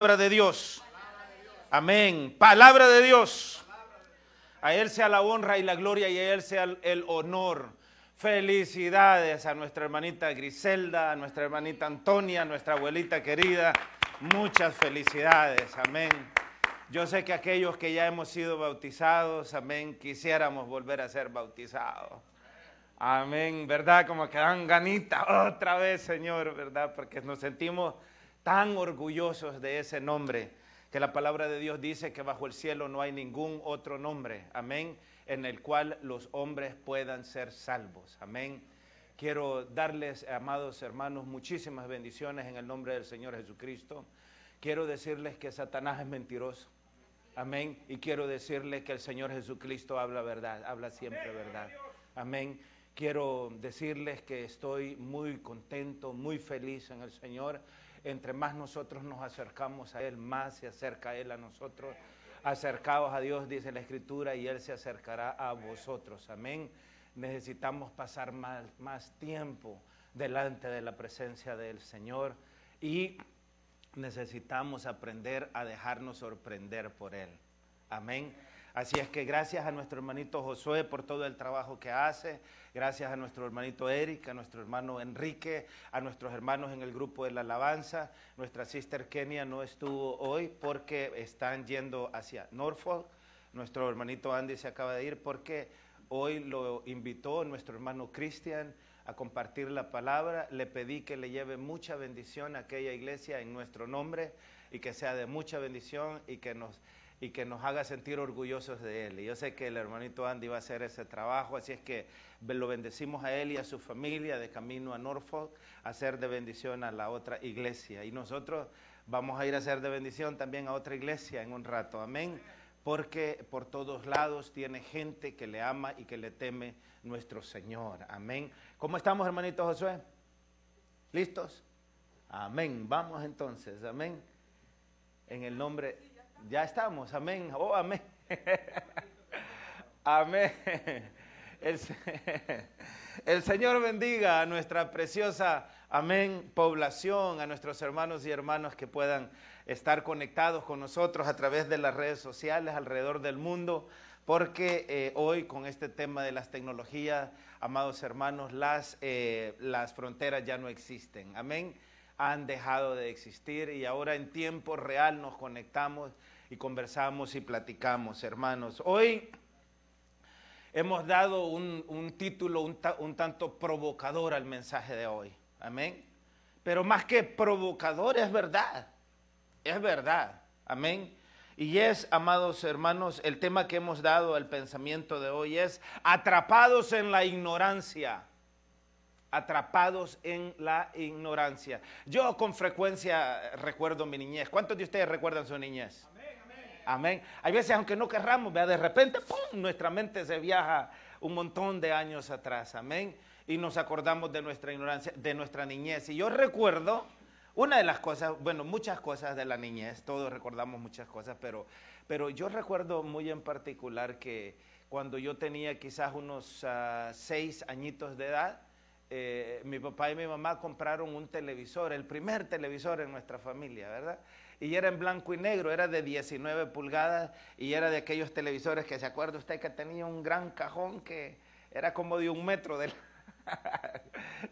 Palabra de Dios. Amén. Palabra de Dios. A Él sea la honra y la gloria y a Él sea el honor. Felicidades a nuestra hermanita Griselda, a nuestra hermanita Antonia, a nuestra abuelita querida. Muchas felicidades. Amén. Yo sé que aquellos que ya hemos sido bautizados, amén, quisiéramos volver a ser bautizados. Amén, ¿verdad? Como que dan ganitas otra vez, Señor, ¿verdad? Porque nos sentimos tan orgullosos de ese nombre, que la palabra de Dios dice que bajo el cielo no hay ningún otro nombre, amén, en el cual los hombres puedan ser salvos, amén. Quiero darles, amados hermanos, muchísimas bendiciones en el nombre del Señor Jesucristo. Quiero decirles que Satanás es mentiroso, amén, y quiero decirles que el Señor Jesucristo habla verdad, habla siempre verdad, amén. Quiero decirles que estoy muy contento, muy feliz en el Señor. Entre más nosotros nos acercamos a Él, más se acerca Él a nosotros. Acercaos a Dios, dice la Escritura, y Él se acercará a vosotros. Amén. Necesitamos pasar más tiempo delante de la presencia del Señor y necesitamos aprender a dejarnos sorprender por Él. Amén. Así es que gracias a nuestro hermanito Josué por todo el trabajo que hace, gracias a nuestro hermanito Eric, a nuestro hermano Enrique, a nuestros hermanos en el grupo de la alabanza. Nuestra sister Kenia no estuvo hoy porque están yendo hacia Norfolk. Nuestro hermanito Andy se acaba de ir porque hoy lo invitó nuestro hermano Cristian a compartir la palabra. Le pedí que le lleve mucha bendición a aquella iglesia en nuestro nombre y que sea de mucha bendición y que nos haga sentir orgullosos de él. Y yo sé que el hermanito Andy va a hacer ese trabajo, así es que lo bendecimos a él y a su familia de camino a Norfolk, a hacer de bendición a la otra iglesia. Y nosotros vamos a ir a hacer de bendición también a otra iglesia en un rato, amén, porque por todos lados tiene gente que le ama y que le teme nuestro Señor, amén. ¿Cómo estamos, hermanito Josué? ¿Listos? Amén, vamos entonces, amén, en el nombre... Ya estamos, amén, oh, amén, amén. El Señor bendiga a nuestra preciosa, amén, población, a nuestros hermanos y hermanas que puedan estar conectados con nosotros a través de las redes sociales alrededor del mundo, porque hoy con este tema de las tecnologías, amados hermanos, las fronteras ya no existen, amén. Han dejado de existir y ahora en tiempo real nos conectamos y conversamos y platicamos, hermanos. Hoy hemos dado un título un tanto provocador al mensaje de hoy, amén. Pero más que provocador es verdad, amén. Y es, amados hermanos, el tema que hemos dado al pensamiento de hoy es atrapados en la ignorancia. Atrapados en la ignorancia. Yo con frecuencia recuerdo mi niñez. ¿Cuántos de ustedes recuerdan su niñez? Amén, amén. Amén. Hay veces, aunque no querramos, de repente, ¡pum!, nuestra mente se viaja un montón de años atrás. Amén. Y nos acordamos de nuestra ignorancia, de nuestra niñez. Y yo recuerdo una de las cosas, bueno, muchas cosas de la niñez, todos recordamos muchas cosas, pero yo recuerdo muy en particular que cuando yo tenía quizás unos 6 añitos de edad, mi papá y mi mamá compraron un televisor, el primer televisor en nuestra familia, ¿verdad? Y era en blanco y negro, era de 19 pulgadas y era de aquellos televisores que se acuerda usted que tenía un gran cajón que era como de 1 metro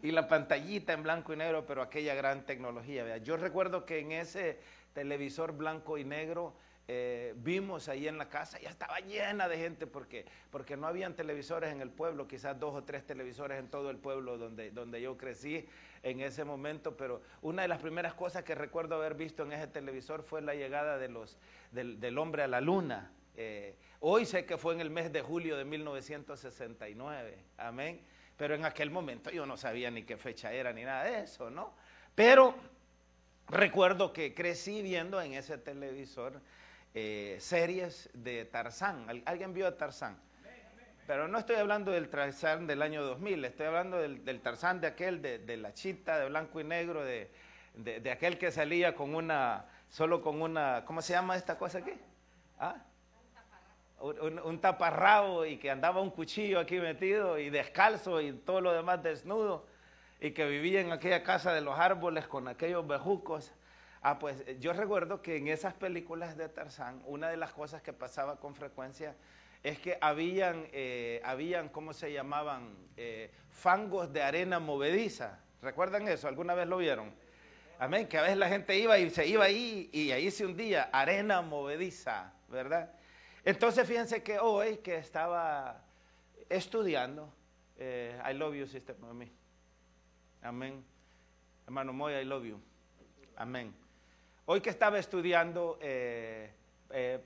y la pantallita en blanco y negro, pero aquella gran tecnología, ¿verdad? Yo recuerdo que en ese televisor blanco y negro vimos ahí en la casa, ya estaba llena de gente porque no habían televisores en el pueblo, quizás 2 o 3 televisores en todo el pueblo donde yo crecí en ese momento, pero una de las primeras cosas que recuerdo haber visto en ese televisor fue la llegada del hombre a la luna. Hoy sé que fue en el mes de julio de 1969, amén, pero en aquel momento yo no sabía ni qué fecha era ni nada de eso, ¿no? Pero recuerdo que crecí viendo en ese televisor series de Tarzán. ¿Alguien vio a Tarzán? Pero no estoy hablando del Tarzán del año 2000, estoy hablando del Tarzán de aquel, de la chita de blanco y negro, de aquel que salía solo con una, ¿cómo se llama esta cosa aquí? ¿Ah? Un taparrabo y que andaba un cuchillo aquí metido y descalzo y todo lo demás desnudo y que vivía en aquella casa de los árboles con aquellos bejucos. Pues yo recuerdo que en esas películas de Tarzán, una de las cosas que pasaba con frecuencia es que habían ¿cómo se llamaban? Fangos de arena movediza. ¿Recuerdan eso? ¿Alguna vez lo vieron? Amén, que a veces la gente iba y se iba ahí y ahí se hundía, arena movediza, ¿verdad? Entonces fíjense que hoy que estaba estudiando, I love you, sister Mami. Amén. Hermano Moy, I love you. Amén. Hoy que estaba estudiando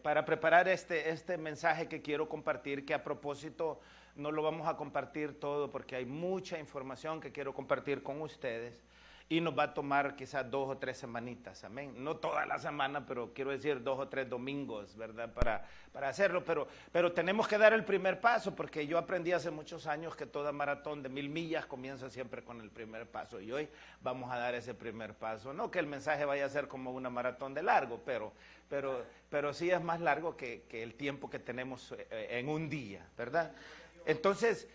para preparar este mensaje que quiero compartir, que a propósito no lo vamos a compartir todo porque hay mucha información que quiero compartir con ustedes. Y nos va a tomar quizás 2 o 3 semanitas, amén. No toda la semana, pero quiero decir 2 o 3 domingos, ¿verdad? Para hacerlo, pero tenemos que dar el primer paso, porque yo aprendí hace muchos años que toda maratón de 1000 millas comienza siempre con el primer paso. Y hoy vamos a dar ese primer paso. No que el mensaje vaya a ser como una maratón de largo, pero sí es más largo que el tiempo que tenemos en un día, ¿verdad? Entonces,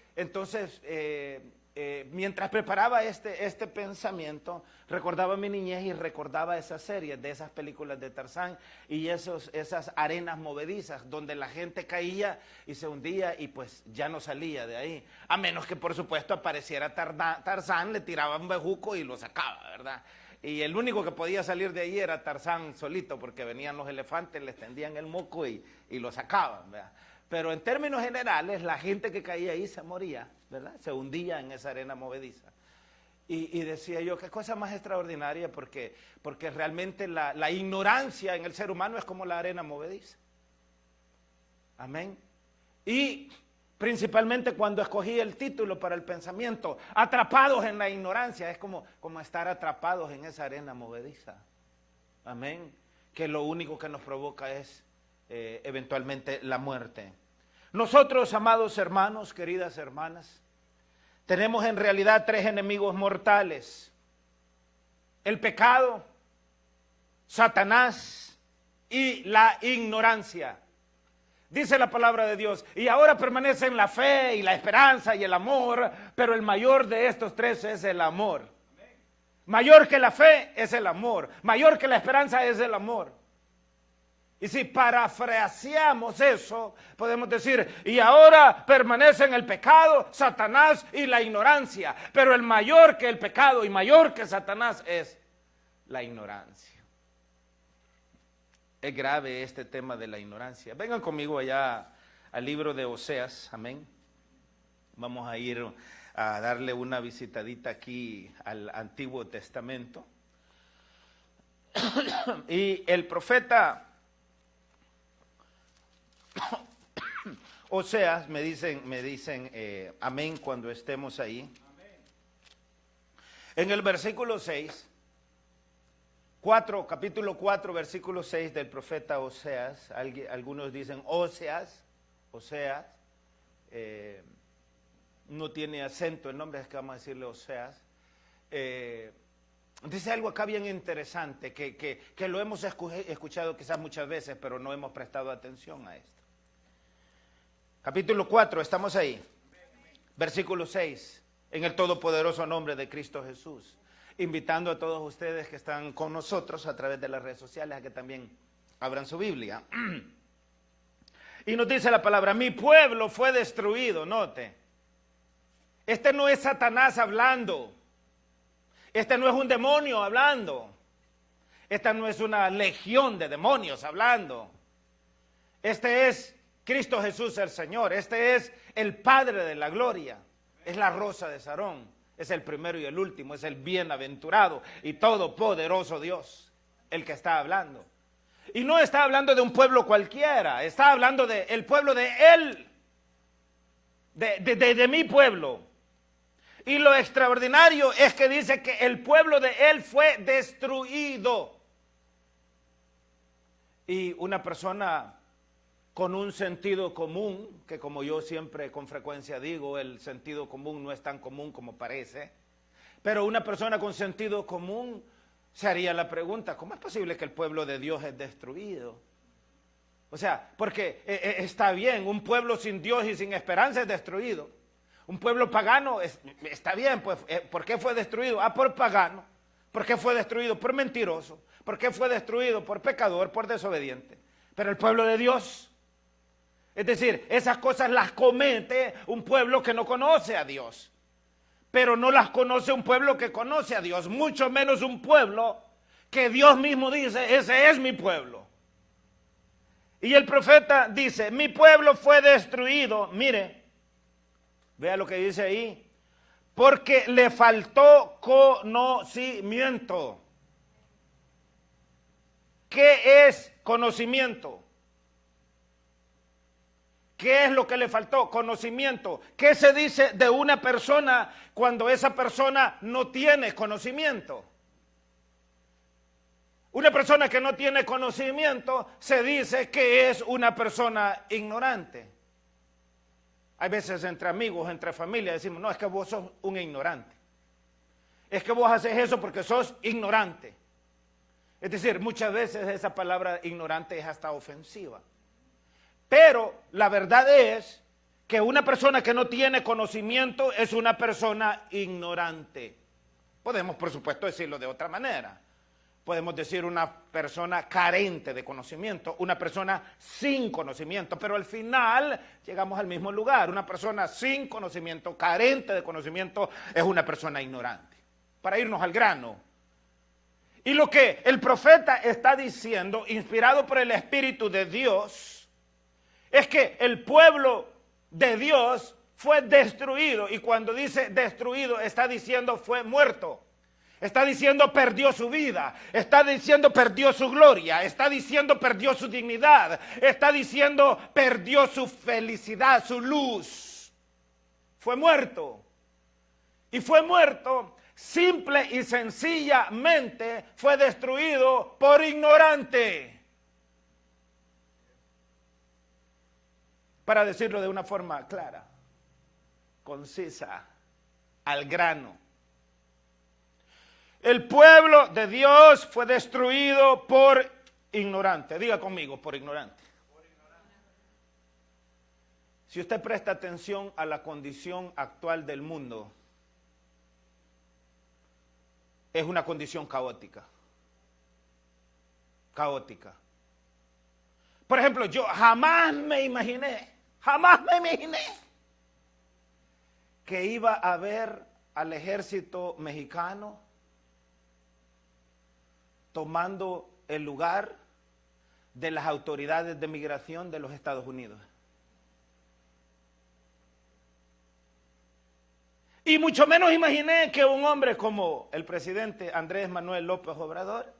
mientras preparaba este pensamiento, recordaba mi niñez y recordaba esas series de esas películas de Tarzán y esas arenas movedizas donde la gente caía y se hundía y pues ya no salía de ahí. A menos que por supuesto apareciera Tarzán, le tiraba un bejuco y lo sacaba, ¿verdad? Y el único que podía salir de ahí era Tarzán solito, porque venían los elefantes, le extendían el moco y lo sacaban, ¿verdad? Pero en términos generales, la gente que caía ahí se moría, ¿verdad? Se hundía en esa arena movediza. Y decía yo, qué cosa más extraordinaria, porque realmente la ignorancia en el ser humano es como la arena movediza. Amén. Y principalmente cuando escogí el título para el pensamiento, atrapados en la ignorancia, es como estar atrapados en esa arena movediza. Amén. Que lo único que nos provoca es eventualmente la muerte. Nosotros, amados hermanos, queridas hermanas, tenemos en realidad 3 enemigos mortales: el pecado, Satanás y la ignorancia. Dice la palabra de Dios, y ahora permanecen la fe y la esperanza y el amor, pero el mayor de estos 3 es el amor. Mayor que la fe es el amor, mayor que la esperanza es el amor. Y si parafraseamos eso, podemos decir, y ahora permanecen el pecado, Satanás y la ignorancia, pero el mayor que el pecado y mayor que Satanás es la ignorancia. Es grave este tema de la ignorancia. Vengan conmigo allá al libro de Oseas, amén. Vamos a ir a darle una visitadita aquí al Antiguo Testamento. Y el profeta Oseas, me dicen amén cuando estemos ahí. En el versículo 6, capítulo 4, versículo 6 del profeta Oseas, algunos dicen Oseas, no tiene acento el nombre, es que vamos a decirle Oseas. Dice algo acá bien interesante, que lo hemos escuchado quizás muchas veces, pero no hemos prestado atención a esto. Capítulo 4, estamos ahí. Versículo 6, en el todopoderoso nombre de Cristo Jesús. Invitando a todos ustedes que están con nosotros a través de las redes sociales a que también abran su Biblia. Y nos dice la palabra, mi pueblo fue destruido, note. Este no es Satanás hablando. Este no es un demonio hablando. Esta no es una legión de demonios hablando. Este es Cristo Jesús el Señor. Este es el Padre de la gloria. Es la rosa de Sarón. Es el primero y el último. Es el bienaventurado y todopoderoso Dios el que está hablando. Y no está hablando de un pueblo cualquiera. Está hablando del pueblo de Él. De mi pueblo. Y lo extraordinario es que dice que el pueblo de Él fue destruido. Y una persona con un sentido común, que como yo siempre con frecuencia digo, el sentido común no es tan común como parece, pero una persona con sentido común se haría la pregunta, ¿cómo es posible que el pueblo de Dios es destruido? O sea, porque está bien, un pueblo sin Dios y sin esperanza es destruido. Un pueblo pagano está bien, pues, ¿por qué fue destruido? Por pagano. ¿Por qué fue destruido? Por mentiroso. ¿Por qué fue destruido? Por pecador, por desobediente. Pero el pueblo de Dios, es decir, esas cosas las comete un pueblo que no conoce a Dios. Pero no las conoce un pueblo que conoce a Dios, mucho menos un pueblo que Dios mismo dice, ese es mi pueblo. Y el profeta dice, mi pueblo fue destruido, mire, vea lo que dice ahí, porque le faltó conocimiento. ¿Qué es conocimiento? ¿Qué es lo que le faltó? Conocimiento. ¿Qué se dice de una persona cuando esa persona no tiene conocimiento? Una persona que no tiene conocimiento se dice que es una persona ignorante. Hay veces entre amigos, entre familia decimos, no, es que vos sos un ignorante. Es que vos haces eso porque sos ignorante. Es decir, muchas veces esa palabra ignorante es hasta ofensiva. Pero la verdad es que una persona que no tiene conocimiento es una persona ignorante. Podemos, por supuesto, decirlo de otra manera. Podemos decir una persona carente de conocimiento, una persona sin conocimiento, pero al final llegamos al mismo lugar. Una persona sin conocimiento, carente de conocimiento, es una persona ignorante. Para irnos al grano. Y lo que el profeta está diciendo, inspirado por el Espíritu de Dios, es que el pueblo de Dios fue destruido. Y cuando dice destruido, está diciendo fue muerto. Está diciendo perdió su vida. Está diciendo perdió su gloria. Está diciendo perdió su dignidad. Está diciendo perdió su felicidad, su luz. Fue muerto. Y fue muerto simple y sencillamente, fue destruido por ignorante. Para decirlo de una forma clara, concisa, al grano. El pueblo de Dios fue destruido por ignorante. Diga conmigo, por ignorante. Si usted presta atención a la condición actual del mundo, es una condición caótica. Caótica. Por ejemplo, yo jamás me imaginé que iba a ver al ejército mexicano tomando el lugar de las autoridades de migración de los Estados Unidos. Y mucho menos imaginé que un hombre como el presidente Andrés Manuel López Obrador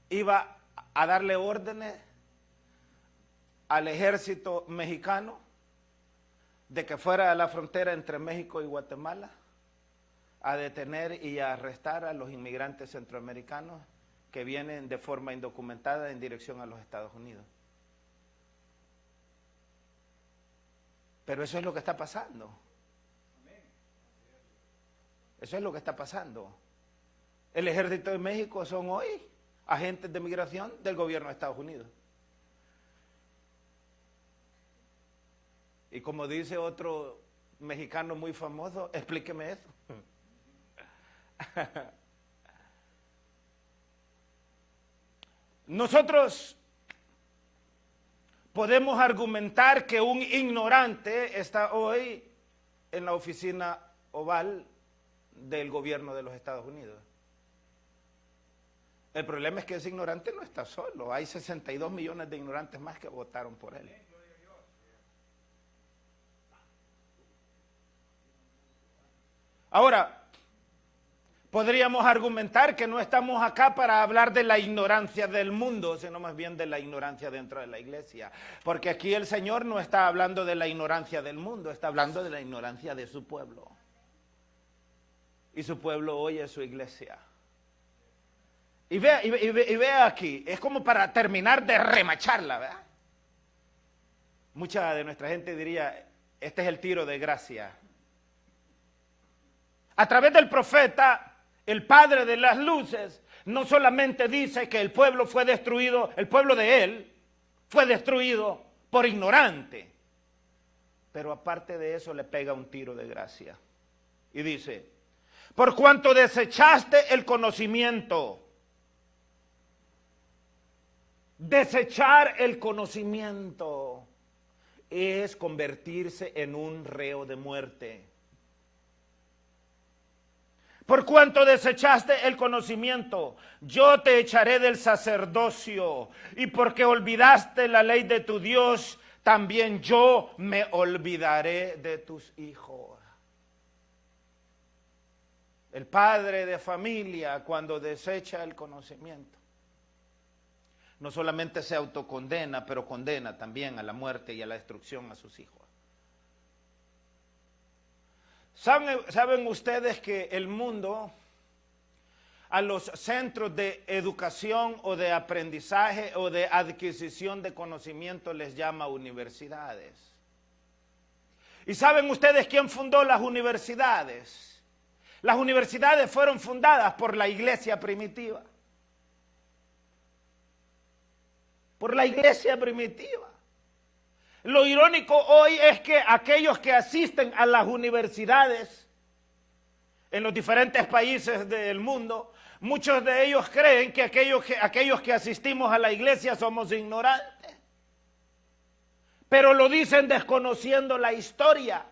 iba a darle órdenes al ejército mexicano de que fuera a la frontera entre México y Guatemala a detener y a arrestar a los inmigrantes centroamericanos que vienen de forma indocumentada en dirección a los Estados Unidos. Pero eso es lo que está pasando. Eso es lo que está pasando. El ejército de México son hoy agentes de migración del gobierno de Estados Unidos. Y como dice otro mexicano muy famoso, explíqueme eso. Nosotros podemos argumentar que un ignorante está hoy en la oficina oval del gobierno de los Estados Unidos. El problema es que ese ignorante no está solo. Hay 62 millones de ignorantes más que votaron por él. Ahora, podríamos argumentar que no estamos acá para hablar de la ignorancia del mundo, sino más bien de la ignorancia dentro de la iglesia. Porque aquí el Señor no está hablando de la ignorancia del mundo, está hablando de la ignorancia de su pueblo. Y su pueblo hoy es su iglesia. Y vea aquí, es como para terminar de remacharla, ¿verdad? Mucha de nuestra gente diría, este es el tiro de gracia. A través del profeta, el Padre de las Luces, no solamente dice que el pueblo fue destruido, el pueblo de él fue destruido por ignorante, pero aparte de eso le pega un tiro de gracia. Y dice, por cuanto desechaste el conocimiento. Desechar el conocimiento es convertirse en un reo de muerte. Por cuanto desechaste el conocimiento, yo te echaré del sacerdocio, y porque olvidaste la ley de tu Dios, también yo me olvidaré de tus hijos. El padre de familia, cuando desecha el conocimiento, no solamente se autocondena, pero condena también a la muerte y a la destrucción a sus hijos. ¿Saben ustedes que el mundo a los centros de educación o de aprendizaje o de adquisición de conocimiento les llama universidades? ¿Y saben ustedes quién fundó las universidades? Las universidades fueron fundadas por la iglesia primitiva. Por la iglesia primitiva. Lo irónico hoy es que aquellos que asisten a las universidades en los diferentes países del mundo, muchos de ellos creen que aquellos que asistimos a la iglesia somos ignorantes. Pero lo dicen desconociendo la historia,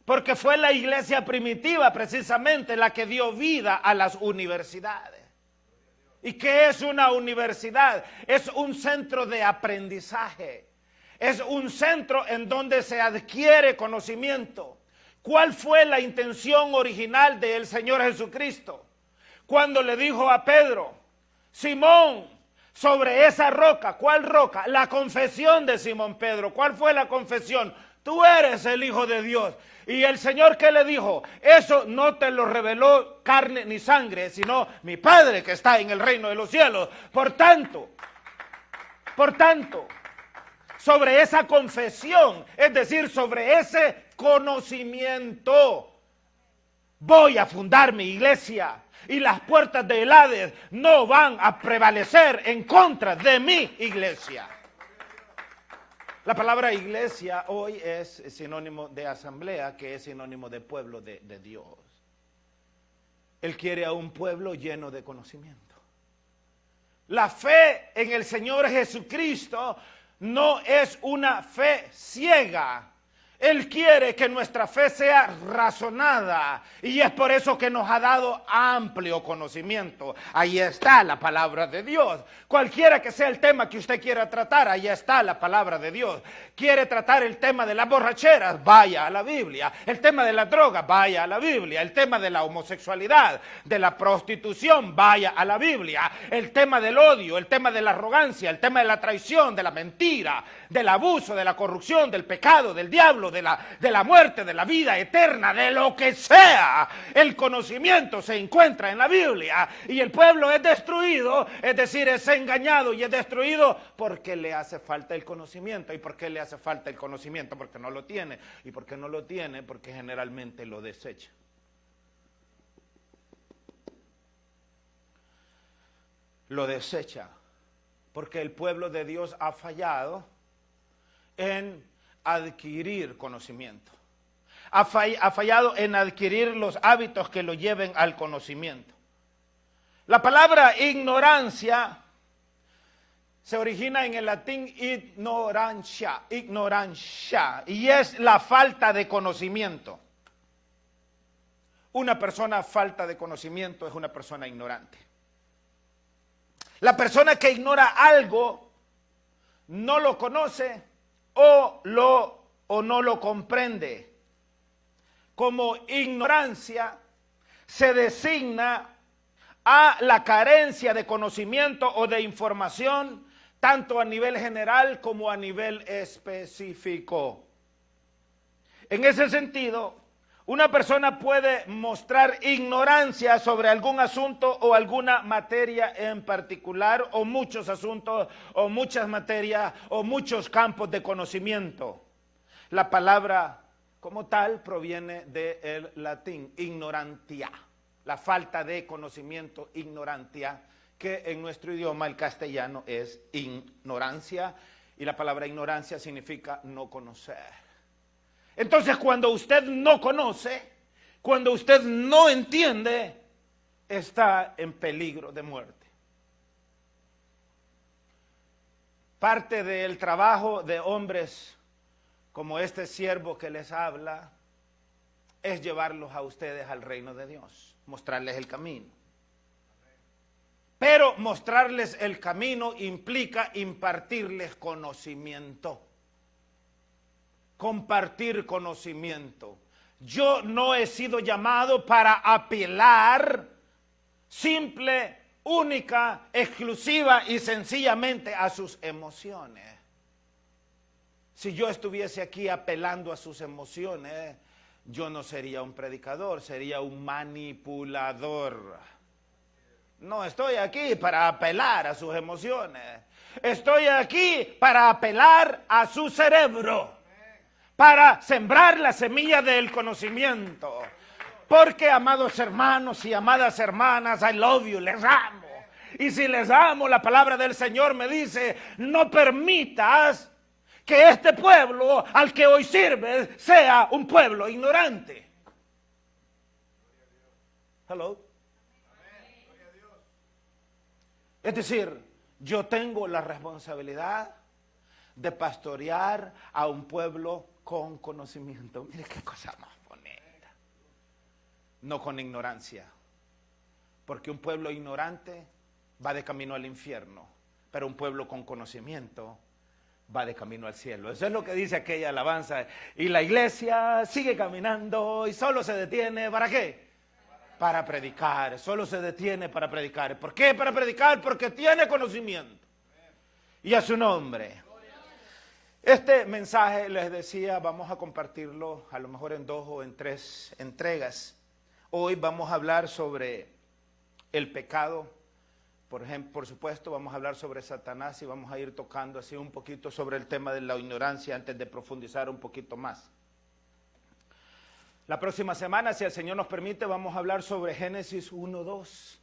porque fue la iglesia primitiva precisamente la que dio vida a las universidades. ¿Y qué es una universidad? Es un centro de aprendizaje. Es un centro en donde se adquiere conocimiento. ¿Cuál fue la intención original del Señor Jesucristo? Cuando le dijo a Pedro, Simón, sobre esa roca, ¿cuál roca? La confesión de Simón Pedro. ¿Cuál fue la confesión? Tú eres el Hijo de Dios. Y el Señor, ¿qué le dijo? Eso no te lo reveló carne ni sangre, sino mi Padre que está en el reino de los cielos. Por tanto, sobre esa confesión, es decir, sobre ese conocimiento, voy a fundar mi iglesia y las puertas del Hades no van a prevalecer en contra de mi iglesia. La palabra iglesia hoy es sinónimo de asamblea, que es sinónimo de pueblo de Dios. Él quiere a un pueblo lleno de conocimiento. La fe en el Señor Jesucristo no es una fe ciega. Él quiere que nuestra fe sea razonada y es por eso que nos ha dado amplio conocimiento. Ahí está la palabra de Dios. Cualquiera que sea el tema que usted quiera tratar, ahí está la palabra de Dios. Quiere tratar el tema de las borracheras, vaya a la Biblia. El tema de la droga, vaya a la Biblia. El tema de la homosexualidad, de la prostitución, vaya a la Biblia. El tema del odio, el tema de la arrogancia, el tema de la traición, de la mentira, del abuso, de la corrupción, del pecado, del diablo, de la muerte, de la vida eterna, de lo que sea. El conocimiento se encuentra en la Biblia y el pueblo es destruido, es decir, es engañado y es destruido porque le hace falta el conocimiento. ¿Y por qué le hace falta el conocimiento? Porque no lo tiene. ¿Y por qué no lo tiene? Porque generalmente lo desecha. Lo desecha porque el pueblo de Dios ha fallado en adquirir conocimiento. Ha fallado en adquirir los hábitos que lo lleven al conocimiento. La palabra ignorancia se origina en el latín ignorancia, y es la falta de conocimiento. Una persona falta de conocimiento es una persona ignorante. La persona que ignora algo no lo conoce o no lo comprende. Como ignorancia se designa a la carencia de conocimiento o de información, tanto a nivel general como a nivel específico. En ese sentido, una persona puede mostrar ignorancia sobre algún asunto o alguna materia en particular, o muchos asuntos, o muchas materias, o muchos campos de conocimiento. La palabra como tal proviene del latín, ignorantia, la falta de conocimiento, ignorantia, que en nuestro idioma, el castellano, es ignorancia, y la palabra ignorancia significa no conocer. Entonces, cuando usted no conoce, cuando usted no entiende, está en peligro de muerte. Parte del trabajo de hombres como este siervo que les habla es llevarlos a ustedes al reino de Dios, mostrarles el camino. Pero mostrarles el camino implica impartirles conocimiento, compartir conocimiento. Yo no he sido llamado para apelar simple, única, exclusiva y sencillamente a sus emociones. Si yo estuviese aquí apelando a sus emociones, yo no sería un predicador, sería un manipulador. No estoy aquí para apelar a sus emociones. Estoy aquí para apelar a su cerebro, para sembrar la semilla del conocimiento. Porque, amados hermanos y amadas hermanas, I love you, les amo. Y si les amo, la palabra del Señor me dice, no permitas que este pueblo al que hoy sirves sea un pueblo ignorante. Hello. Es decir, yo tengo la responsabilidad de pastorear a un pueblo con conocimiento. Mire qué cosa más bonita. No con ignorancia. Porque un pueblo ignorante va de camino al infierno, pero un pueblo con conocimiento va de camino al cielo. Eso es lo que dice aquella alabanza. Y la iglesia sigue caminando y solo se detiene, ¿para qué? Para predicar, solo se detiene para predicar. ¿Por qué para predicar? Porque tiene conocimiento. Y a su nombre. Este mensaje, les decía, vamos a compartirlo a lo mejor en 2 o en 3 entregas. Hoy vamos a hablar sobre el pecado. Por ejemplo, por supuesto, vamos a hablar sobre Satanás y vamos a ir tocando así un poquito sobre el tema de la ignorancia antes de profundizar un poquito más. La próxima semana, si el Señor nos permite, vamos a hablar sobre Génesis 1:2.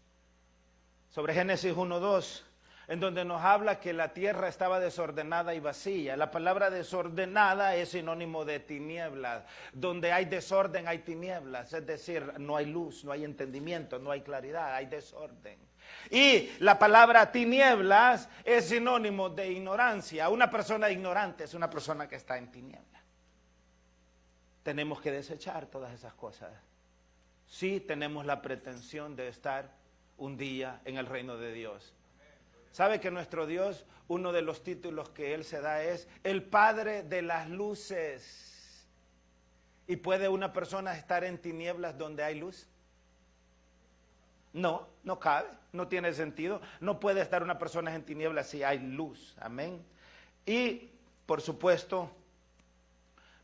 Sobre Génesis 1:2, en donde nos habla que la tierra estaba desordenada y vacía. La palabra desordenada es sinónimo de tinieblas. Donde hay desorden hay tinieblas, es decir, no hay luz, no hay entendimiento, no hay claridad, hay desorden. Y la palabra tinieblas es sinónimo de ignorancia. Una persona ignorante es una persona que está en tinieblas. Tenemos que desechar todas esas cosas. Sí tenemos la pretensión de estar un día en el reino de Dios. ¿Sabe que nuestro Dios, uno de los títulos que Él se da es el Padre de las luces? ¿Y puede una persona estar en tinieblas donde hay luz? No, no cabe, no tiene sentido. No puede estar una persona en tinieblas si hay luz. Amén. Y, por supuesto,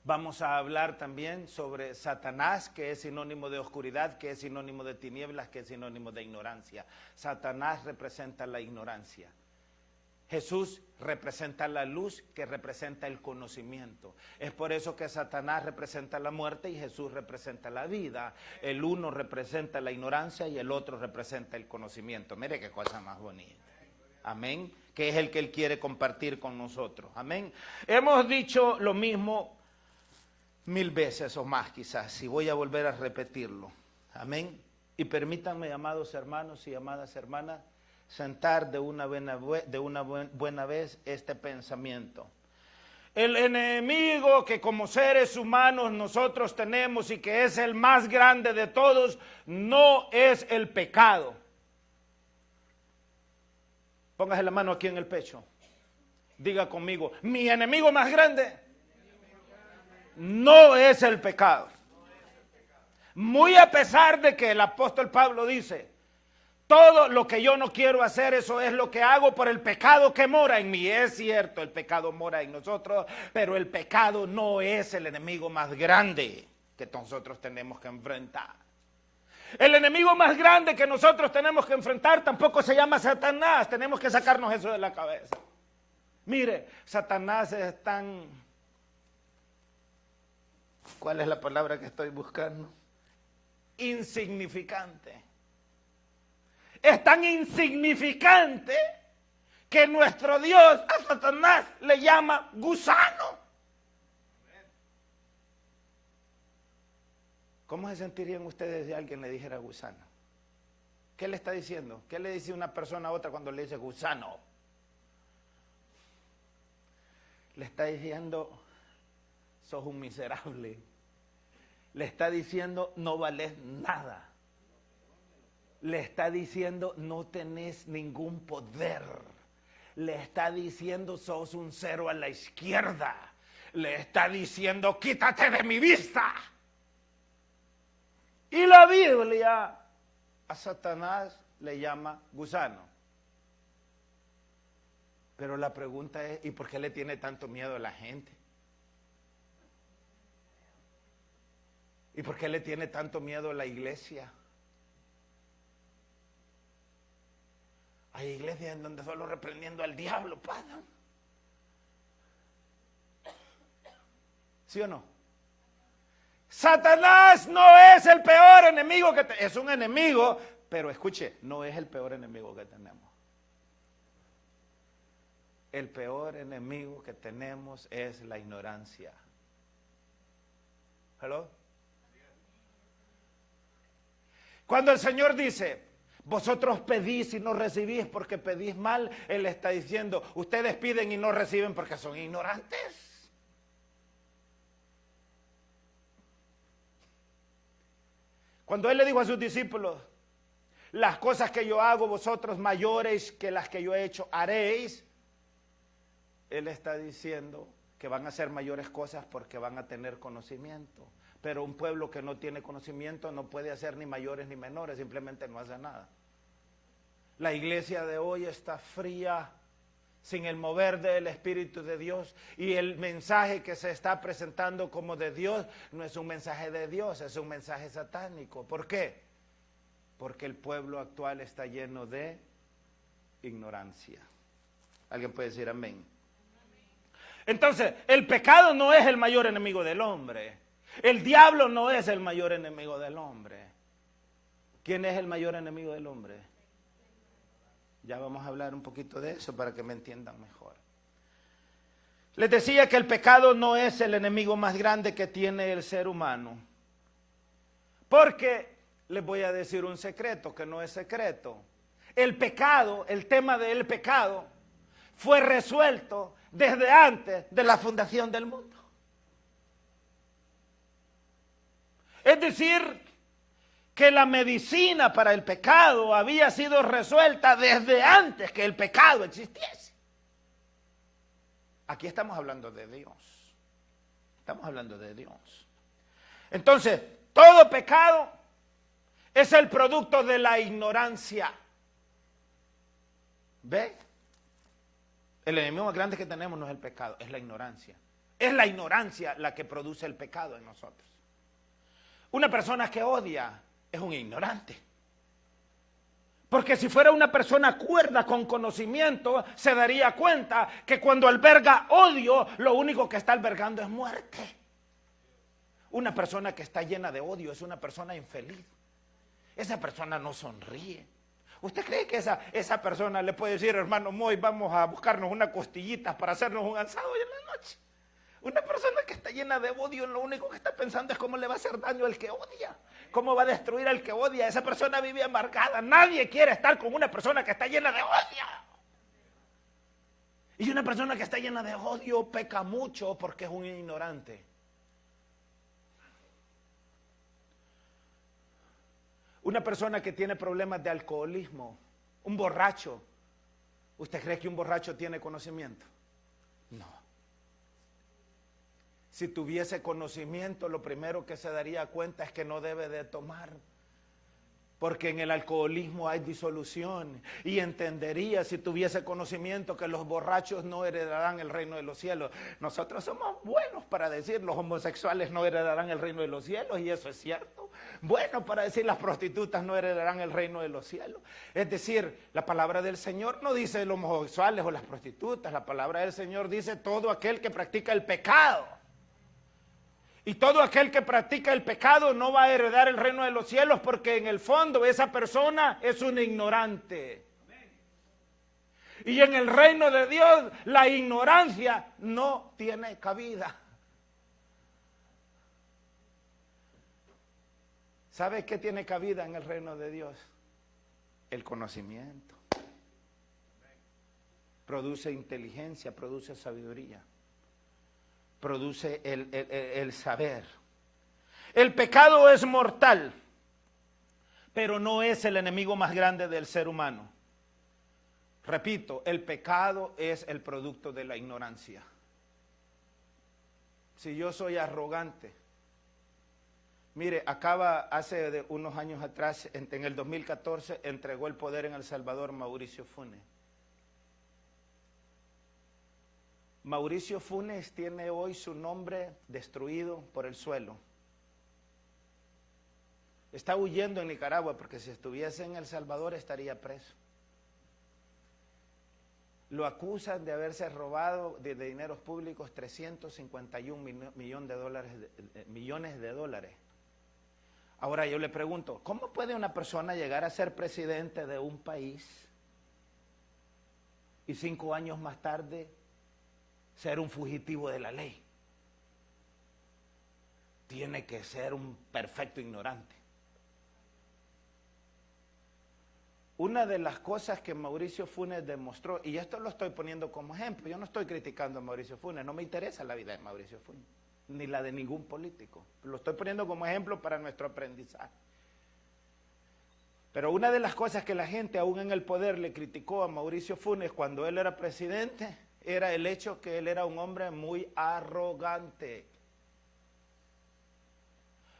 vamos a hablar también sobre Satanás, que es sinónimo de oscuridad, que es sinónimo de tinieblas, que es sinónimo de ignorancia. Satanás representa la ignorancia. Jesús representa la luz, que representa el conocimiento. Es por eso que Satanás representa la muerte y Jesús representa la vida. El uno representa la ignorancia y el otro representa el conocimiento. Mire qué cosa más bonita. Amén. Que es el que Él quiere compartir con nosotros. Amén. Hemos dicho lo mismo 1000 veces o más quizás, y voy a volver a repetirlo. Amén. Y permítanme, amados hermanos y amadas hermanas, sentar de una buena vez este pensamiento. El enemigo que como seres humanos nosotros tenemos y que es el más grande de todos, no es el pecado. Póngase la mano aquí en el pecho. Diga conmigo, mi enemigo más grande no es el pecado. Muy a pesar de que el apóstol Pablo dice, todo lo que yo no quiero hacer, eso es lo que hago por el pecado que mora en mí. Es cierto, el pecado mora en nosotros, pero el pecado no es el enemigo más grande que nosotros tenemos que enfrentar. El enemigo más grande que nosotros tenemos que enfrentar tampoco se llama Satanás. Tenemos que sacarnos eso de la cabeza. Mire, Satanás es tan... ¿Cuál es la palabra que estoy buscando? Insignificante. Es tan insignificante que nuestro Dios a Satanás le llama gusano. ¿Cómo se sentirían ustedes si alguien le dijera gusano? ¿Qué le está diciendo? ¿Qué le dice una persona a otra cuando le dice gusano? le está diciendo, sos un miserable. Le está diciendo, no vales nada. Le está diciendo, no tenés ningún poder. Le está diciendo, sos un cero a la izquierda. Le está diciendo, quítate de mi vista. Y la Biblia a Satanás le llama gusano. Pero la pregunta es, ¿y por qué le tiene tanto miedo a la gente? ¿Y por qué le tiene tanto miedo a la iglesia? Hay iglesias en donde solo reprendiendo al diablo pasan. ¿Sí o no? Satanás no es el peor enemigo que es un enemigo, pero escuche, no es el peor enemigo que tenemos. El peor enemigo que tenemos es la ignorancia. ¿Hello? Cuando el Señor dice, vosotros pedís y no recibís porque pedís mal, Él está diciendo, ustedes piden y no reciben porque son ignorantes. Cuando Él le dijo a sus discípulos, las cosas que yo hago, vosotros mayores que las que yo he hecho, haréis, Él está diciendo que van a hacer mayores cosas porque van a tener conocimiento. Pero un pueblo que no tiene conocimiento no puede hacer ni mayores ni menores, simplemente no hace nada. La iglesia de hoy está fría, sin el mover del Espíritu de Dios, y el mensaje que se está presentando como de Dios no es un mensaje de Dios, es un mensaje satánico. ¿Por qué? Porque el pueblo actual está lleno de ignorancia. ¿Alguien puede decir amén? Entonces, el pecado no es el mayor enemigo del hombre. El diablo no es el mayor enemigo del hombre. ¿Quién es el mayor enemigo del hombre? Ya vamos a hablar un poquito de eso para que me entiendan mejor. Les decía que el pecado no es el enemigo más grande que tiene el ser humano. Porque les voy a decir un secreto que no es secreto. El pecado, el tema del pecado, fue resuelto desde antes de la fundación del mundo. Es decir, que la medicina para el pecado había sido resuelta desde antes que el pecado existiese. Aquí estamos hablando de Dios. Estamos hablando de Dios. Entonces, todo pecado es el producto de la ignorancia. ¿Ve? El enemigo más grande que tenemos no es el pecado, es la ignorancia. Es la ignorancia la que produce el pecado en nosotros. Una persona que odia es un ignorante. Porque si fuera una persona cuerda con conocimiento, se daría cuenta que cuando alberga odio, lo único que está albergando es muerte. Una persona que está llena de odio es una persona infeliz. Esa persona no sonríe. ¿Usted cree que esa persona le puede decir, hermano Moy, vamos a buscarnos unas costillitas para hacernos un asado hoy en la noche? Una persona que está llena de odio, lo único que está pensando es cómo le va a hacer daño al que odia. Cómo va a destruir al que odia. Esa persona vive amargada. Nadie quiere estar con una persona que está llena de odio. Y una persona que está llena de odio peca mucho porque es un ignorante. Una persona que tiene problemas de alcoholismo, un borracho, ¿usted cree que un borracho tiene conocimiento? No. Si tuviese conocimiento, lo primero que se daría cuenta es que no debe de tomar. Porque en el alcoholismo hay disolución. Y entendería, si tuviese conocimiento, que los borrachos no heredarán el reino de los cielos. Nosotros somos buenos para decir los homosexuales no heredarán el reino de los cielos, y eso es cierto. Bueno para decir las prostitutas no heredarán el reino de los cielos. Es decir, la palabra del Señor no dice los homosexuales o las prostitutas. La palabra del Señor dice todo aquel que practica el pecado. Y todo aquel que practica el pecado no va a heredar el reino de los cielos, porque en el fondo esa persona es un ignorante. Y en el reino de Dios la ignorancia no tiene cabida. ¿Sabe qué tiene cabida en el reino de Dios? El conocimiento. Produce inteligencia, produce sabiduría. produce el saber. El pecado es mortal, pero no es el enemigo más grande del ser humano. Repito, el pecado es el producto de la ignorancia. Si yo soy arrogante, mire, hace unos años atrás, en el 2014, entregó el poder en El Salvador Mauricio Funes. Mauricio Funes tiene hoy su nombre destruido por el suelo. Está huyendo en Nicaragua porque si estuviese en El Salvador estaría preso. Lo acusan de haberse robado de dineros públicos 351 millones de dólares. Ahora yo le pregunto, ¿cómo puede una persona llegar a ser presidente de un país y 5 años más tarde ser un fugitivo de la ley? Tiene que ser un perfecto ignorante. Una de las cosas que Mauricio Funes demostró, y esto lo estoy poniendo como ejemplo, yo no estoy criticando a Mauricio Funes, no me interesa la vida de Mauricio Funes, ni la de ningún político. Lo estoy poniendo como ejemplo para nuestro aprendizaje. Pero una de las cosas que la gente aún en el poder le criticó a Mauricio Funes cuando él era presidente, era el hecho que él era un hombre muy arrogante.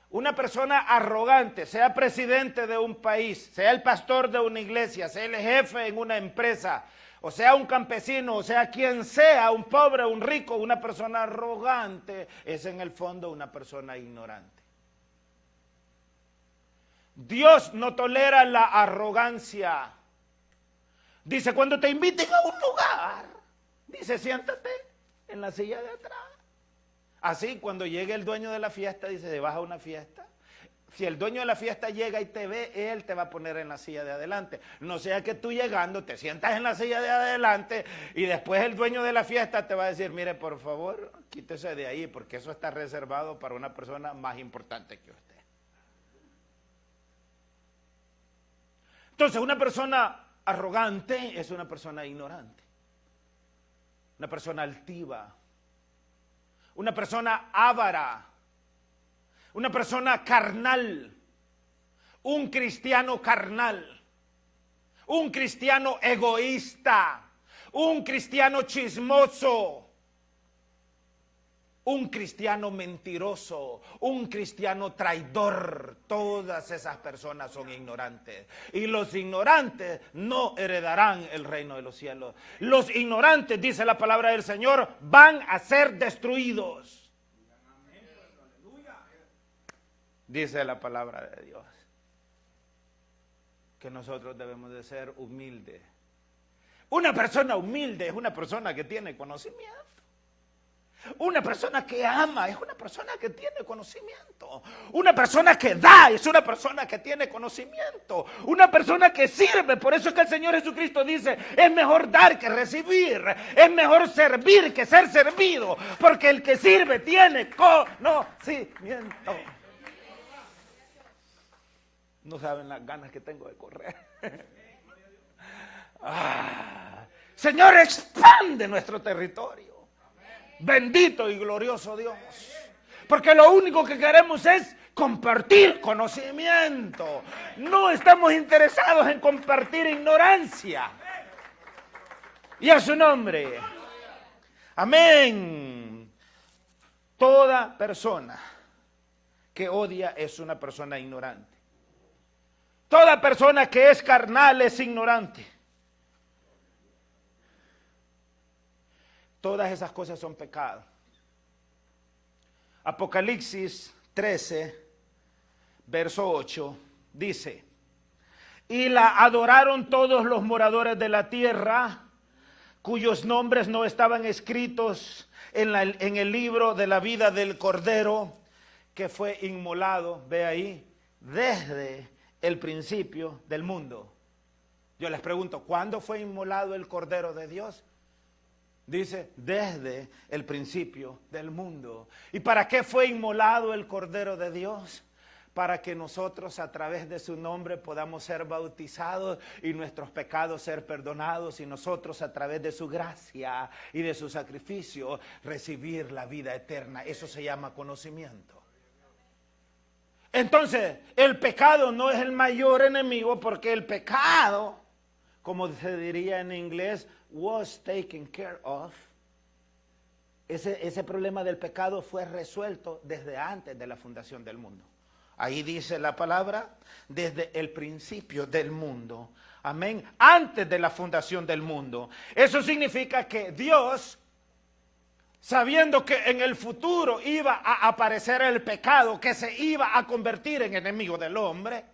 Una persona arrogante, sea presidente de un país, sea el pastor de una iglesia, sea el jefe en una empresa, o sea un campesino, o sea quien sea, un pobre, un rico, una persona arrogante, es en el fondo una persona ignorante. Dios no tolera la arrogancia. Dice, cuando te inviten a un lugar, dice, siéntate en la silla de atrás. Así, cuando llegue el dueño de la fiesta, dice, ¿te vas a una fiesta? Si el dueño de la fiesta llega y te ve, él te va a poner en la silla de adelante. No sea que tú llegando te sientas en la silla de adelante y después el dueño de la fiesta te va a decir, mire, por favor, quítese de ahí porque eso está reservado para una persona más importante que usted. Entonces, una persona arrogante es una persona ignorante, una persona altiva, una persona avara, una persona carnal, un cristiano carnal, un cristiano egoísta, un cristiano chismoso, un cristiano mentiroso, un cristiano traidor. Todas esas personas son ignorantes. Y los ignorantes no heredarán el reino de los cielos. Los ignorantes, dice la palabra del Señor, van a ser destruidos. Dice la palabra de Dios que nosotros debemos de ser humildes. Una persona humilde es una persona que tiene conocimiento. Una persona que ama es una persona que tiene conocimiento. Una persona que da es una persona que tiene conocimiento. Una persona que sirve, por eso es que el Señor Jesucristo dice, es mejor dar que recibir, es mejor servir que ser servido, porque el que sirve tiene conocimiento. No saben las ganas que tengo de correr. Señor, expande nuestro territorio. Bendito y glorioso Dios. Porque lo único que queremos es compartir conocimiento. No estamos interesados en compartir ignorancia. Y a su nombre. Amén. Toda persona que odia es una persona ignorante. Toda persona que es carnal es ignorante. Todas esas cosas son pecado. Apocalipsis 13, verso 8, dice, y la adoraron todos los moradores de la tierra, cuyos nombres no estaban escritos en el libro de la vida del Cordero, que fue inmolado, ve ahí, desde el principio del mundo. Yo les pregunto, ¿cuándo fue inmolado el Cordero de Dios? Dice, desde el principio del mundo. ¿Y para qué fue inmolado el Cordero de Dios? para que nosotros a través de su nombre podamos ser bautizados y nuestros pecados ser perdonados y nosotros a través de su gracia y de su sacrificio recibir la vida eterna. Eso se llama conocimiento. Entonces, el pecado no es el mayor enemigo porque el pecado, como se diría en inglés, was taken care of. Ese problema del pecado fue resuelto desde antes de la fundación del mundo. Ahí dice la palabra, desde el principio del mundo. Amén. Antes de la fundación del mundo. Eso significa que Dios, sabiendo que en el futuro iba a aparecer el pecado, que se iba a convertir en enemigo del hombre,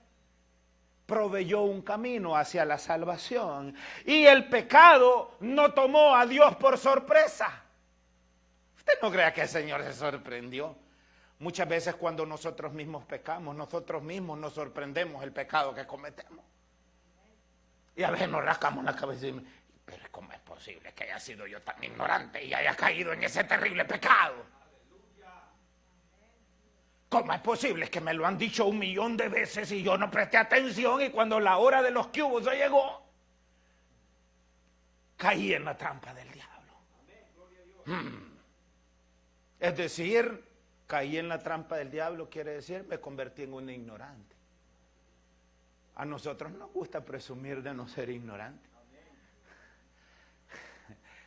proveyó un camino hacia la salvación. Y el pecado no tomó a Dios por sorpresa. Usted no crea que el Señor se sorprendió. Muchas veces cuando nosotros mismos pecamos, nosotros mismos nos sorprendemos el pecado que cometemos. Y a veces nos rascamos la cabeza y decimos, pero ¿cómo es posible que haya sido yo tan ignorante y haya caído en ese terrible pecado? ¿Cómo es posible que me lo han dicho 1,000,000 de veces y yo no presté atención y cuando la hora de los cubos ya llegó, caí en la trampa del diablo? Es decir, caí en la trampa del diablo, quiere decir, me convertí en un ignorante. A nosotros nos gusta presumir de no ser ignorantes.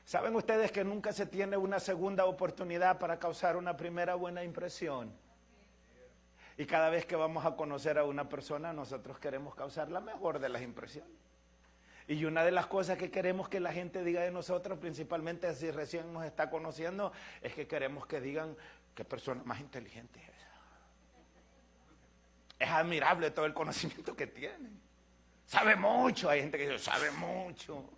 ¿Saben ustedes que nunca se tiene una segunda oportunidad para causar una primera buena impresión? Y cada vez que vamos a conocer a una persona, nosotros queremos causar la mejor de las impresiones. Y una de las cosas que queremos que la gente diga de nosotros, principalmente si recién nos está conociendo, es que queremos que digan qué persona más inteligente es esa. Es admirable todo el conocimiento que tiene. Sabe mucho, hay gente que dice, sabe mucho.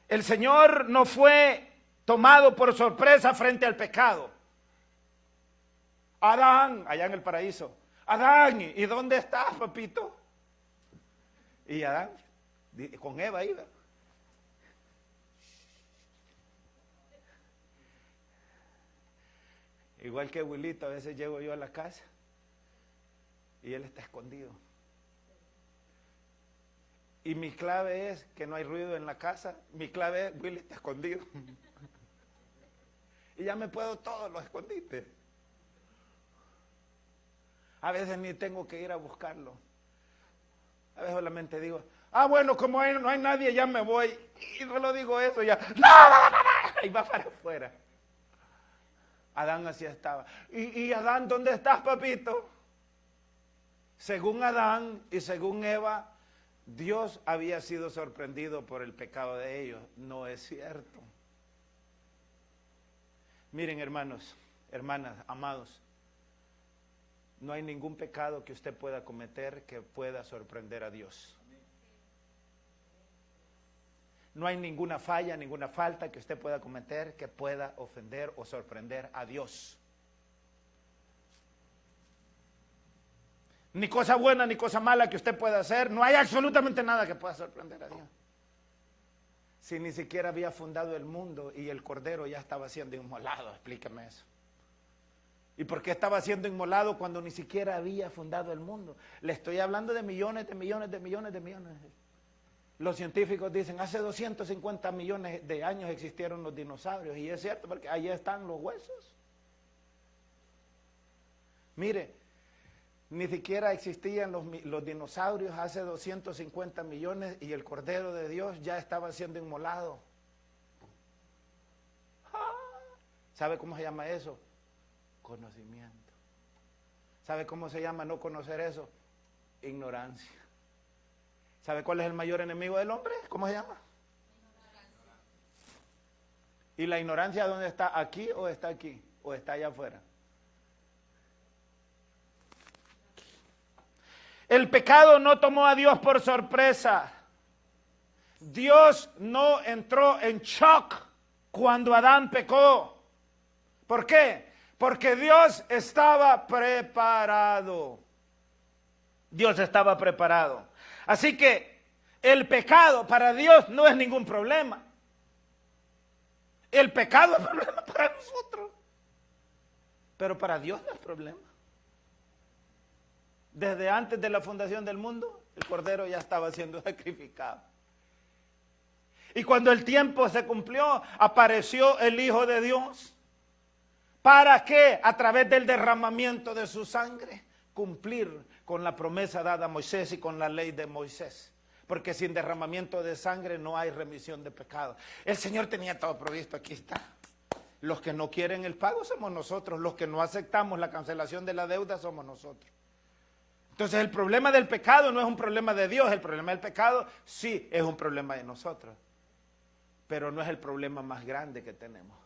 El Señor no fue tomado por sorpresa frente al pecado. Adán, allá en el paraíso. Adán, ¿y dónde estás, papito? Y Adán, con Eva iba. Igual que Wilito, a veces llego yo a la casa y él está escondido. Y mi clave es que no hay ruido en la casa. Mi clave es, Willy está escondido. Y ya me puedo todos los escondites. A veces ni tengo que ir a buscarlo. A veces solamente digo, bueno, como no hay nadie, ya me voy. Y no lo digo eso, ya, no. Y va para afuera. Adán así estaba. ¿Y Adán, dónde estás, papito? Según Adán y según Eva, Dios había sido sorprendido por el pecado de ellos. No es cierto. Miren, hermanos, hermanas, amados, no hay ningún pecado que usted pueda cometer que pueda sorprender a Dios. No hay ninguna falla, ninguna falta que usted pueda cometer que pueda ofender o sorprender a Dios. Ni cosa buena ni cosa mala que usted pueda hacer. No hay absolutamente nada que pueda sorprender a Dios. Si ni siquiera había fundado el mundo y el cordero ya estaba siendo inmolado, explíqueme eso. ¿Y por qué estaba siendo inmolado cuando ni siquiera había fundado el mundo? Le estoy hablando de millones, de millones, de millones, de millones. Los científicos dicen, hace 250 millones de años existieron los dinosaurios. Y es cierto, porque ahí están los huesos. Mire, ni siquiera existían los dinosaurios hace 250 millones y el Cordero de Dios ya estaba siendo inmolado. ¿Sabe cómo se llama eso? Conocimiento. ¿Sabe cómo se llama no conocer eso? Ignorancia. ¿Sabe cuál es el mayor enemigo del hombre? ¿Cómo se llama? ¿Y la ignorancia dónde está? ¿Aquí o está aquí? ¿O está allá afuera? El pecado no tomó a Dios por sorpresa. Dios no entró en shock cuando Adán pecó. ¿Por qué? Porque Dios estaba preparado. Dios estaba preparado. Así que el pecado para Dios no es ningún problema. El pecado es problema para nosotros. Pero para Dios no es problema. Desde antes de la fundación del mundo, el Cordero ya estaba siendo sacrificado. Y cuando el tiempo se cumplió, apareció el Hijo de Dios. ¿Para qué? A través del derramamiento de su sangre, cumplir con la promesa dada a Moisés y con la ley de Moisés. Porque sin derramamiento de sangre no hay remisión de pecado. El Señor tenía todo provisto, aquí está. Los que no quieren el pago somos nosotros, los que no aceptamos la cancelación de la deuda somos nosotros. Entonces el problema del pecado no es un problema de Dios, el problema del pecado sí es un problema de nosotros, pero no es el problema más grande que tenemos.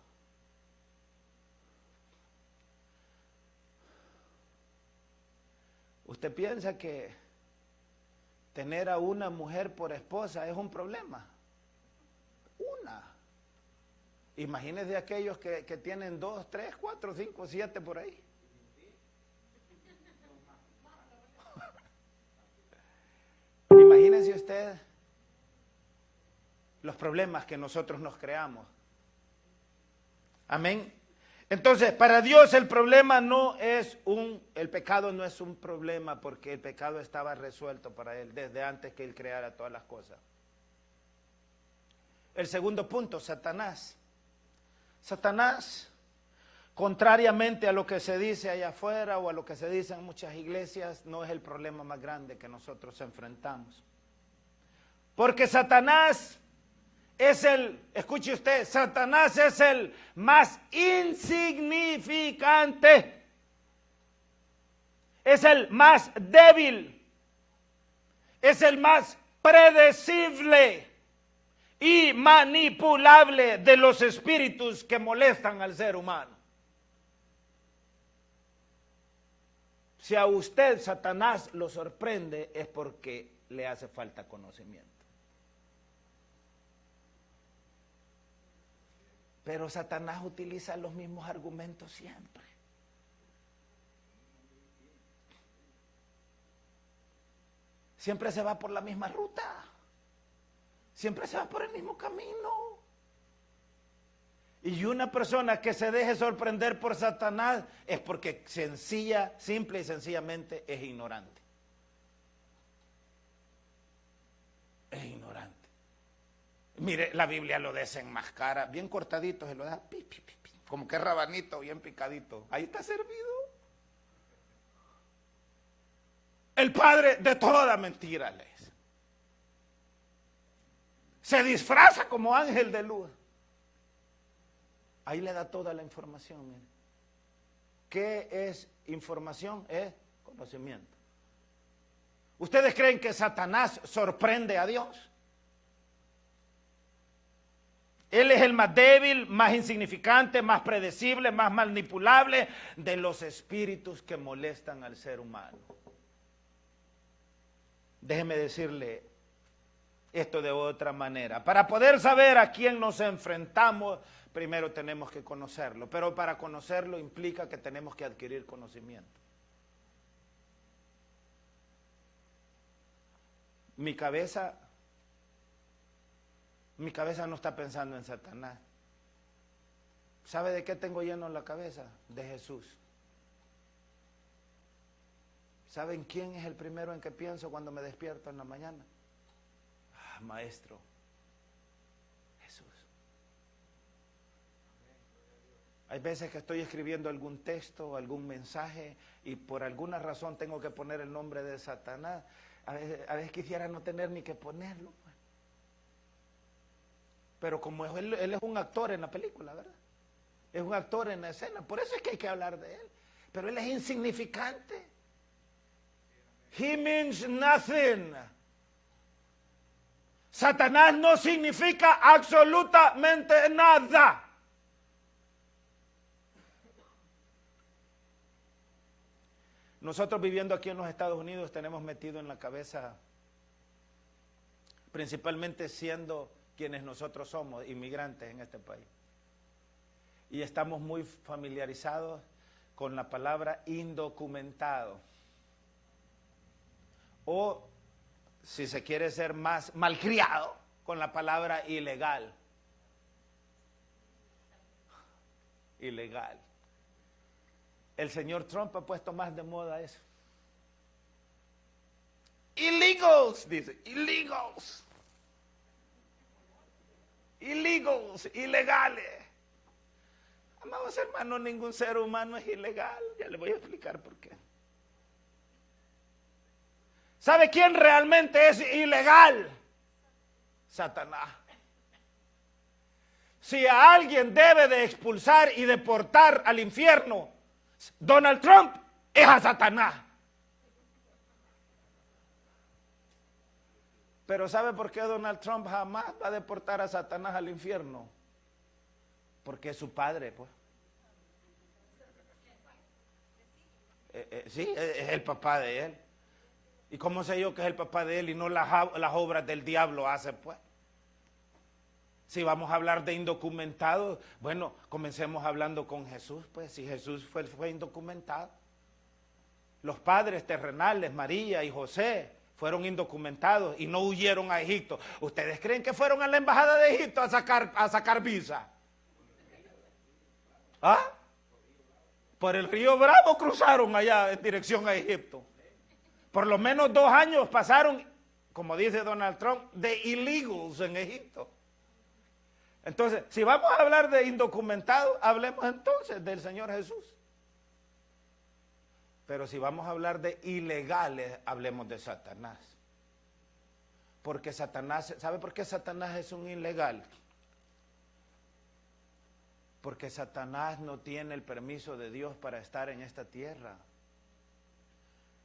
¿Usted piensa que tener a una mujer por esposa es un problema? Una. Imagínese aquellos que tienen 2, 3, 4, 5, 7 por ahí. Imagínese usted los problemas que nosotros nos creamos. Amén. Entonces, para Dios el problema no es el pecado no es un problema, porque el pecado estaba resuelto para Él desde antes que Él creara todas las cosas. El segundo punto, Satanás. Satanás, contrariamente a lo que se dice allá afuera o a lo que se dice en muchas iglesias, no es el problema más grande que nosotros enfrentamos. Porque Satanás escuche usted, Satanás es el más insignificante, es el más débil, es el más predecible y manipulable de los espíritus que molestan al ser humano. Si a usted Satanás lo sorprende, es porque le hace falta conocimiento. Pero Satanás utiliza los mismos argumentos siempre. Siempre se va por la misma ruta. Siempre se va por el mismo camino. Y una persona que se deje sorprender por Satanás es porque simple y sencillamente es ignorante. Es ignorante. Mire, la Biblia lo desenmascara, bien cortadito, se lo deja, como que rabanito, bien picadito. Ahí está servido. El padre de toda mentira le es. Se disfraza como ángel de luz. Ahí le da toda la información. Mire. ¿Qué es información? Es conocimiento. ¿Ustedes creen que Satanás sorprende a Dios? Él es el más débil, más insignificante, más predecible, más manipulable de los espíritus que molestan al ser humano. Déjeme decirle esto de otra manera. Para poder saber a quién nos enfrentamos, primero tenemos que conocerlo. Pero para conocerlo implica que tenemos que adquirir conocimiento. Mi cabeza no está pensando en Satanás. ¿Sabe de qué tengo lleno la cabeza? De Jesús. ¿Saben quién es el primero en que pienso cuando me despierto en la mañana? Maestro, Jesús. Hay veces que estoy escribiendo algún texto o algún mensaje y por alguna razón tengo que poner el nombre de Satanás. A veces quisiera no tener ni que ponerlo. Pero como él es un actor en la película, ¿verdad? Es un actor en la escena, por eso es que hay que hablar de él. Pero él es insignificante. He means nothing. Satanás no significa absolutamente nada. Nosotros viviendo aquí en los Estados Unidos tenemos metido en la cabeza, principalmente siendo quienes nosotros somos, inmigrantes en este país. Y estamos muy familiarizados con la palabra indocumentado. O, si se quiere ser más malcriado, con la palabra ilegal. Ilegal. El señor Trump ha puesto más de moda eso. Illegals, dice, illegals. Illegals, ilegales. Amados hermanos, ningún ser humano es ilegal. Ya le voy a explicar por qué. ¿Sabe quién realmente es ilegal? Satanás. Si a alguien debe de expulsar y deportar al infierno, Donald Trump es a Satanás. Pero ¿sabe por qué Donald Trump jamás va a deportar a Satanás al infierno? Porque es su padre, pues. Sí, es el papá de él. ¿Y cómo sé yo que es el papá de él y no las obras del diablo hace, pues? Si vamos a hablar de indocumentados, bueno, comencemos hablando con Jesús, pues, si Jesús fue indocumentado. Los padres terrenales, María y José, fueron indocumentados y no huyeron a Egipto. ¿Ustedes creen que fueron a la embajada de Egipto a sacar visa? ¿Ah? Por el río Bravo cruzaron allá en dirección a Egipto. Por lo menos 2 años pasaron, como dice Donald Trump, de illegals en Egipto. Entonces, si vamos a hablar de indocumentados, hablemos entonces del Señor Jesús. Pero si vamos a hablar de ilegales, hablemos de Satanás. Porque Satanás, ¿sabe por qué Satanás es un ilegal? Porque Satanás no tiene el permiso de Dios para estar en esta tierra.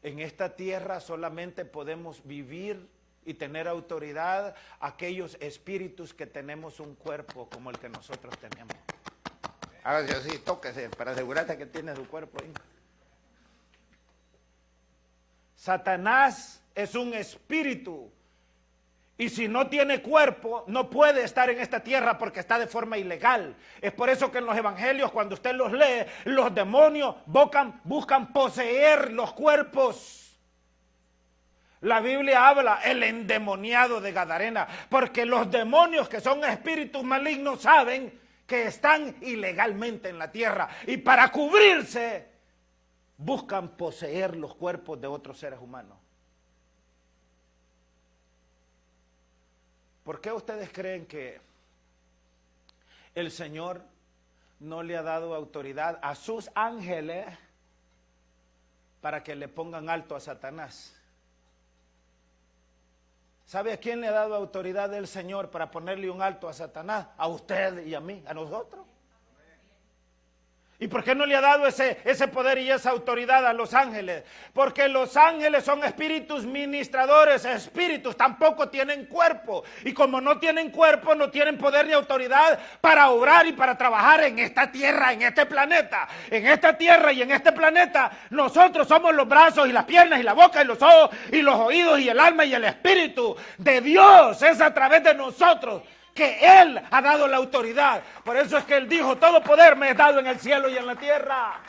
En esta tierra solamente podemos vivir y tener autoridad aquellos espíritus que tenemos un cuerpo como el que nosotros tenemos. Ahora sí, tóquese para asegurarse que tiene su cuerpo ahí. Satanás es un espíritu y si no tiene cuerpo no puede estar en esta tierra porque está de forma ilegal. Es por eso que en los evangelios, cuando usted los lee, los demonios buscan poseer los cuerpos. La Biblia habla el endemoniado de Gadarena, porque los demonios que son espíritus malignos saben que están ilegalmente en la tierra y para cubrirse buscan poseer los cuerpos de otros seres humanos. ¿Por qué ustedes creen que el Señor no le ha dado autoridad a sus ángeles para que le pongan alto a Satanás? ¿Sabe a quién le ha dado autoridad el Señor para ponerle un alto a Satanás? A usted y a mí, a nosotros. ¿Y por qué no le ha dado ese poder y esa autoridad a los ángeles? Porque los ángeles son espíritus ministradores, espíritus, tampoco tienen cuerpo. Y como no tienen cuerpo, no tienen poder ni autoridad para obrar y para trabajar en esta tierra, en este planeta. En esta tierra y en este planeta, nosotros somos los brazos y las piernas y la boca y los ojos y los oídos y el alma y el espíritu de Dios. Es a través de nosotros que Él ha dado la autoridad. Por eso es que Él dijo, todo poder me es dado en el cielo y en la tierra.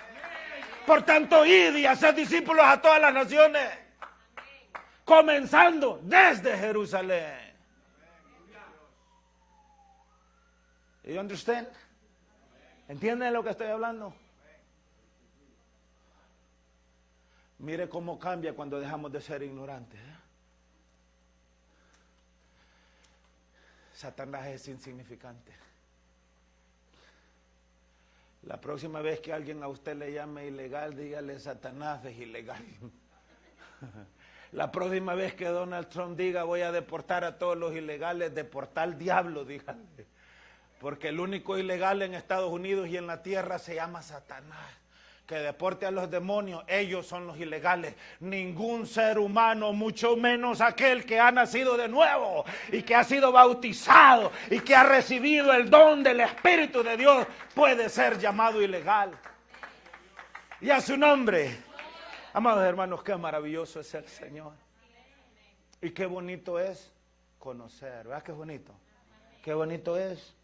Por tanto, id y haced discípulos a todas las naciones, comenzando desde Jerusalén. ¿You understand? ¿Entienden lo que estoy hablando? Mire cómo cambia cuando dejamos de ser ignorantes, ¿eh? Satanás es insignificante. La próxima vez que alguien a usted le llame ilegal, dígale Satanás es ilegal. La próxima vez que Donald Trump diga voy a deportar a todos los ilegales, deportar al diablo, dígale. Porque el único ilegal en Estados Unidos y en la tierra se llama Satanás. Que deporte a los demonios, ellos son los ilegales. Ningún ser humano, mucho menos aquel que ha nacido de nuevo y que ha sido bautizado y que ha recibido el don del Espíritu de Dios, puede ser llamado ilegal. Y a su nombre, amados hermanos, qué maravilloso es el Señor. Y qué bonito es conocer, ¿verdad? Qué bonito. Qué bonito es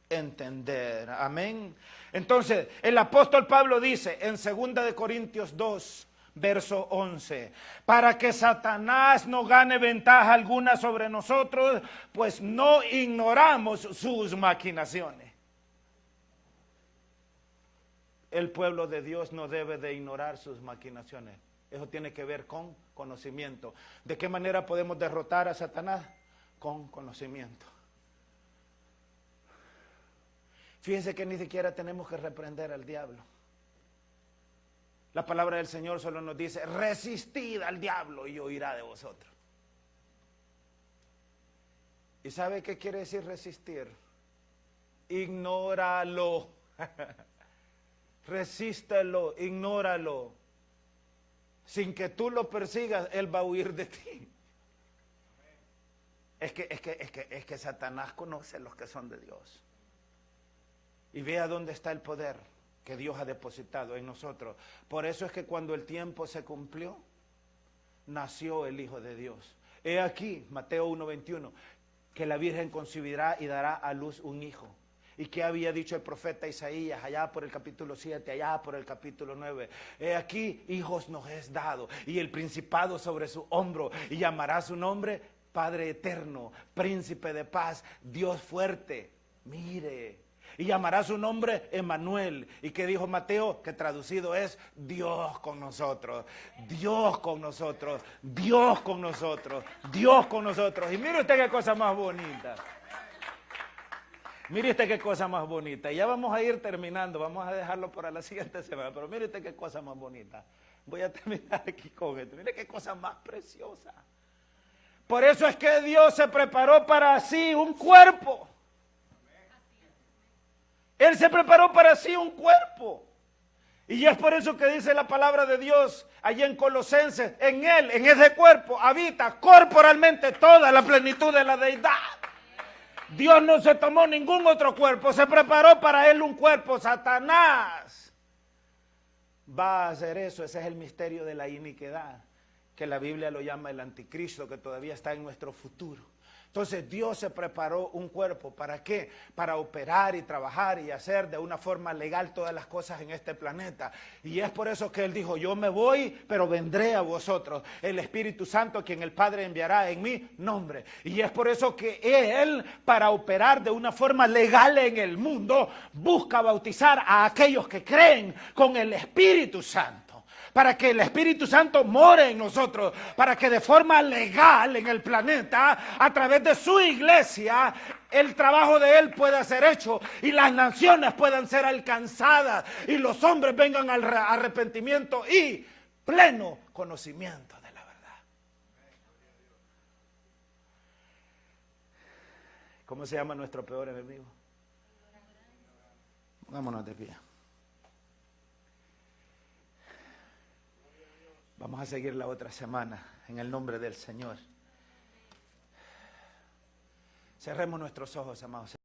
entender, amén. Entonces el apóstol Pablo dice en 2 Corintios 2 verso 11, para que Satanás no gane ventaja alguna sobre nosotros, pues no ignoramos sus maquinaciones. el pueblo de Dios no debe de ignorar sus maquinaciones. Eso tiene que ver con conocimiento. ¿De qué manera podemos derrotar a Satanás? Con conocimiento. Fíjense que ni siquiera tenemos que reprender al diablo. La palabra del Señor solo nos dice, resistid al diablo y huirá de vosotros. ¿Y sabe qué quiere decir resistir? Ignóralo. Resístelo, ignóralo. Sin que tú lo persigas, él va a huir de ti. Es que Satanás conoce a los que son de Dios. Y vea dónde está el poder que Dios ha depositado en nosotros. Por eso es que cuando el tiempo se cumplió, nació el Hijo de Dios. He aquí, Mateo 1:21, que la Virgen concebirá y dará a luz un hijo. ¿Y qué había dicho el profeta Isaías allá por el capítulo 7, allá por el capítulo 9? He aquí, hijos nos es dado, y el principado sobre su hombro, y llamará su nombre Padre eterno, Príncipe de paz, Dios fuerte. Mire, y llamará su nombre Emmanuel. ¿Y qué dijo Mateo? Que traducido es Dios con nosotros, Dios con nosotros, Dios con nosotros, Dios con nosotros. Y mire usted qué cosa más bonita. Mire usted qué cosa más bonita. Y ya vamos a ir terminando, vamos a dejarlo para la siguiente semana, pero mire usted qué cosa más bonita. Voy a terminar aquí con esto. Mire qué cosa más preciosa. Por eso es que Dios se preparó para sí un cuerpo. Él se preparó para sí un cuerpo. Y es por eso que dice la palabra de Dios allí en Colosenses, en Él, en ese cuerpo, habita corporalmente toda la plenitud de la deidad. Dios no se tomó ningún otro cuerpo, se preparó para Él un cuerpo. Satanás va a hacer eso, ese es el misterio de la iniquidad, que la Biblia lo llama el anticristo, que todavía está en nuestro futuro. Entonces Dios se preparó un cuerpo, ¿para qué? Para operar y trabajar y hacer de una forma legal todas las cosas en este planeta. Y es por eso que Él dijo, yo me voy, pero vendré a vosotros. El Espíritu Santo, quien el Padre enviará en mi nombre. Y es por eso que Él, para operar de una forma legal en el mundo, busca bautizar a aquellos que creen con el Espíritu Santo. Para que el Espíritu Santo more en nosotros, para que de forma legal en el planeta, a través de su iglesia, el trabajo de Él pueda ser hecho y las naciones puedan ser alcanzadas y los hombres vengan al arrepentimiento y pleno conocimiento de la verdad. ¿Cómo se llama nuestro peor enemigo? Vámonos de pie. Vamos a seguir la otra semana en el nombre del Señor. Cerremos nuestros ojos, amados.